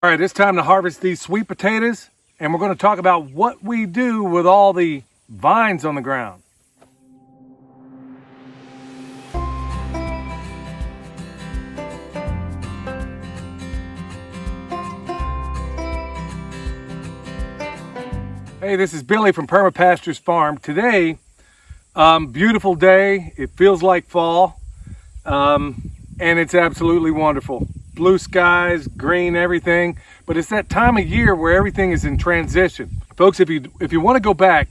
All right, it's time to harvest these sweet potatoes, and we're going to talk about what we do with all the vines on the ground. Hey, this is Billy from Permapastures Farm. Today, beautiful day. It feels like fall, and it's absolutely wonderful. Blue skies, green, everything. But it's that time of year where everything is in transition. Folks, if you want to go back,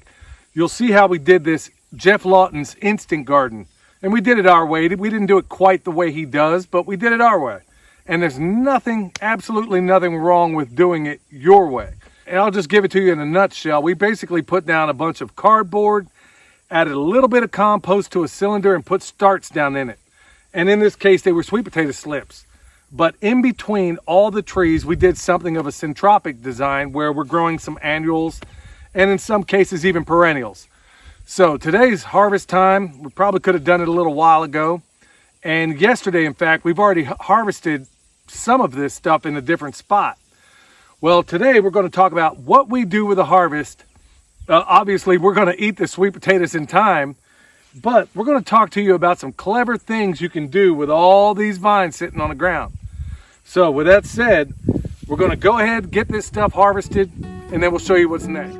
you'll see how we did this Geoff Lawton's Instant Garden. And we did it our way. We didn't do it quite the way he does, but we did it our way. And there's nothing, absolutely nothing wrong with doing it your way. And I'll just give it to you in a nutshell. We basically put down a bunch of cardboard, added a little bit of compost to a cylinder, and put starts down in it. And in this case, they were sweet potato slips. But in between all the trees, we did something of a syntropic design where we're growing some annuals and in some cases even perennials. So today's harvest time. We probably could have done it a little while ago. And yesterday, in fact, we've already harvested some of this stuff in a different spot. Well, today we're going to talk about what we do with the harvest. Obviously, we're going to eat the sweet potatoes in time, but we're going to talk to you about some clever things you can do with all these vines sitting on the ground. So with that said, we're going to go ahead, get this stuff harvested, and then we'll show you what's next.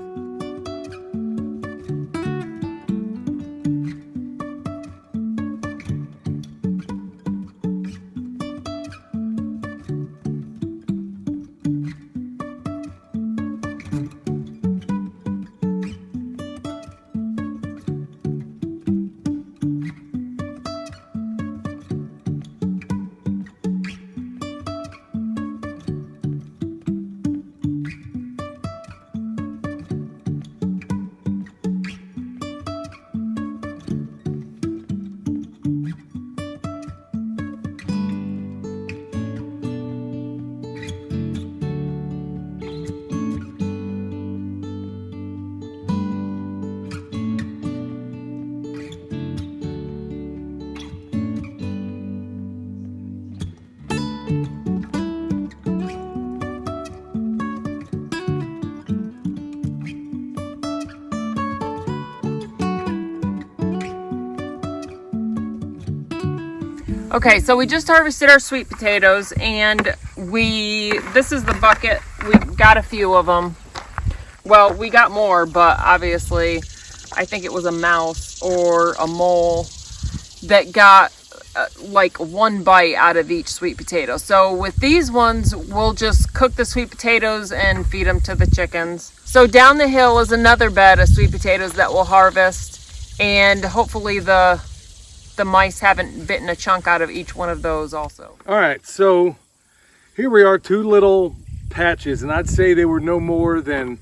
Okay, so we just harvested our sweet potatoes, and this is the bucket. We got a few of them. Well, we got more, but obviously I think it was a mouse or a mole that got like one bite out of each sweet potato. So with these ones, we'll just cook the sweet potatoes and feed them to the chickens. So down the hill is another bed of sweet potatoes that we'll harvest, and hopefully the mice haven't bitten a chunk out of each one of those also. All right, so here we are, two little patches, and I'd say they were no more than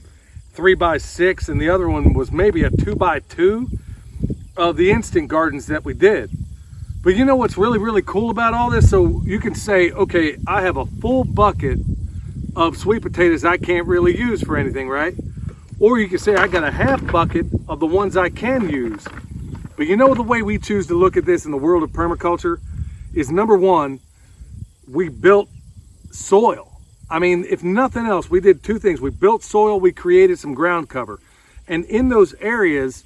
3 by 6, and the other one was maybe a 2 by 2 of the instant gardens that we did. But you know what's really, really cool about all this? So you can say, okay, I have a full bucket of sweet potatoes I can't really use for anything, right? Or you can say I got a half bucket of the ones I can use. But you know, the way we choose to look at this in the world of permaculture is, number one, we built soil. I mean, if nothing else, we did two things. We built soil, we created some ground cover. And in those areas,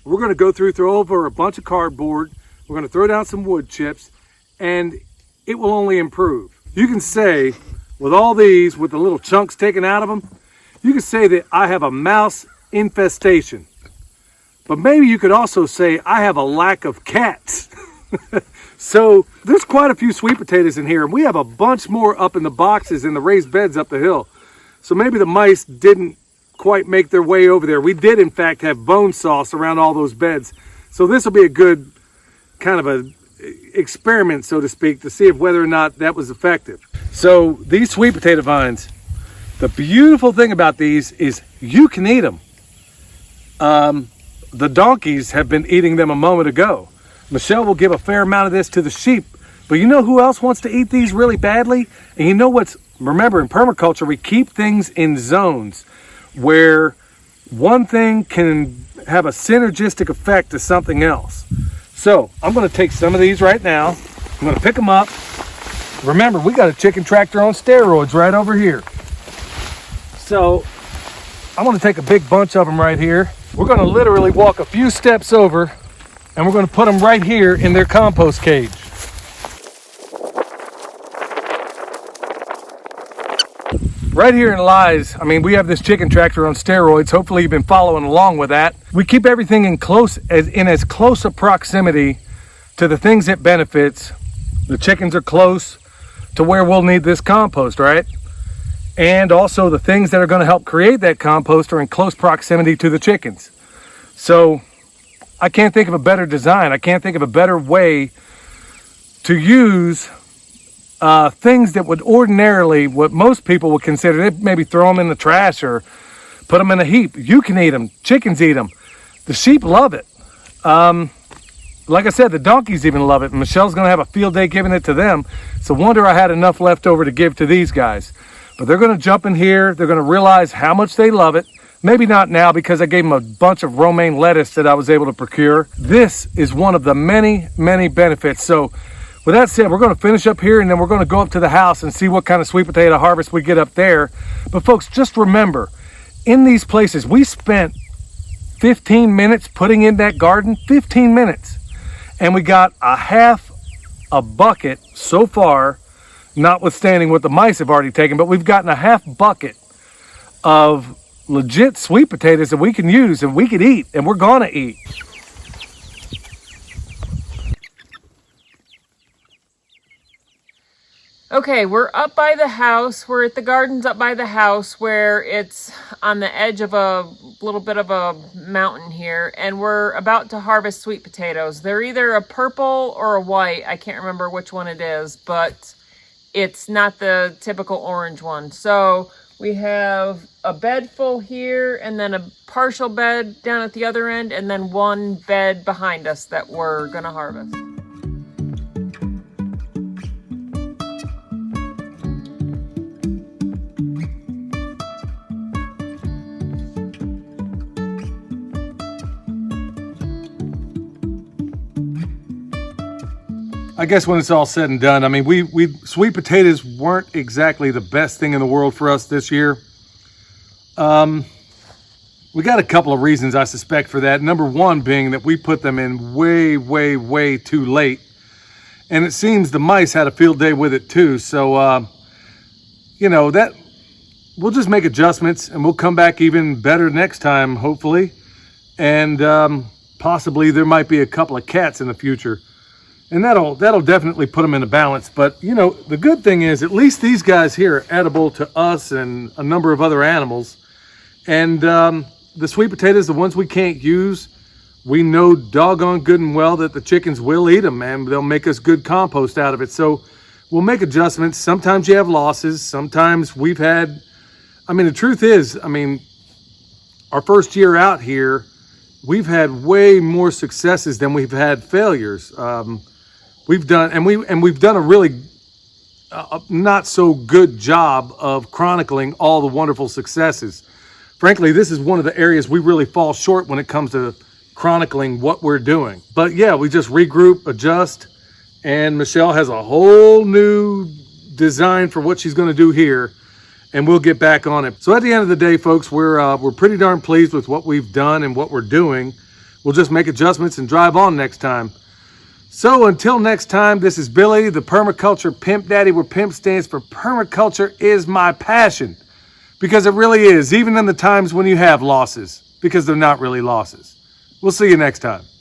we're going to throw over a bunch of cardboard, we're going to throw down some wood chips, and it will only improve. You can say, with all these, with the little chunks taken out of them, you can say that I have a mouse infestation. But maybe you could also say, I have a lack of cats. So there's quite a few sweet potatoes in here, and we have a bunch more up in the boxes in the raised beds up the hill. So maybe the mice didn't quite make their way over there. We did, in fact, have bone sauce around all those beds. So this will be a good kind of a experiment, so to speak, to see if whether or not that was effective. So these sweet potato vines, the beautiful thing about these is you can eat them. The donkeys have been eating them a moment ago. Michelle will give a fair amount of this to the sheep, but you know who else wants to eat these really badly? And you know remember in permaculture, we keep things in zones where one thing can have a synergistic effect to something else. So I'm going to take some of these right now. I'm going to pick them up, Remember, we got a chicken tractor on steroids right over here. So I'm gonna take a big bunch of them right here. We're gonna literally walk a few steps over and we're gonna put them right here in their compost cage. Right here lies, we have this chicken tractor on steroids. Hopefully you've been following along with that. We keep everything in as close a proximity to the things it benefits. The chickens are close to where we'll need this compost, right? And also the things that are going to help create that compost are in close proximity to the chickens. So I can't think of a better design. I can't think of a better way to use things that would ordinarily, what most people would consider, they maybe throw them in the trash or put them in a heap. You can eat them. Chickens eat them. The sheep love it. Like I said, the donkeys even love it. Michelle's going to have a field day giving it to them. It's a wonder I had enough left over to give to these guys. But they're going to jump in here. They're going to realize how much they love it. Maybe not now because I gave them a bunch of romaine lettuce that I was able to procure. This is one of the many, many benefits. So with that said, we're going to finish up here and then we're going to go up to the house and see what kind of sweet potato harvest we get up there. But folks, just remember, in these places, we spent 15 minutes putting in that garden, 15 minutes. And we got a half a bucket so far, notwithstanding what the mice have already taken, but we've gotten a half bucket of legit sweet potatoes that we can use and we can eat, and we're gonna eat. Okay, we're up by the house. We're at the gardens up by the house where it's on the edge of a little bit of a mountain here, and we're about to harvest sweet potatoes. They're either a purple or a white. I can't remember which one it is, but it's not the typical orange one. So we have a bed full here and then a partial bed down at the other end and then one bed behind us that we're gonna harvest. I guess when it's all said and done, sweet potatoes weren't exactly the best thing in the world for us this year. We got a couple of reasons, I suspect, for that. Number one being that we put them in way, way, way too late. And it seems the mice had a field day with it too. So, that we'll just make adjustments and we'll come back even better next time, hopefully. And possibly there might be a couple of cats in the future. And that'll definitely put them in a balance. But, the good thing is at least these guys here are edible to us and a number of other animals. And the sweet potatoes, the ones we can't use, we know doggone good and well that the chickens will eat them and they'll make us good compost out of it. So we'll make adjustments. Sometimes you have losses. Sometimes we've had, the truth is, our first year out here, we've had way more successes than we've had failures. We've done a really not so good job of chronicling all the wonderful successes. Frankly, this is one of the areas we really fall short when it comes to chronicling what we're doing. But yeah, we just regroup, adjust, and Michelle has a whole new design for what she's going to do here, and we'll get back on it. So at the end of the day, folks, we're pretty darn pleased with what we've done and what we're doing. We'll just make adjustments and drive on next time. So until next time, this is Billy, the Permaculture Pimp Daddy, where PIMP stands for Permaculture is my passion. Because it really is, even in the times when you have losses, because they're not really losses. We'll see you next time.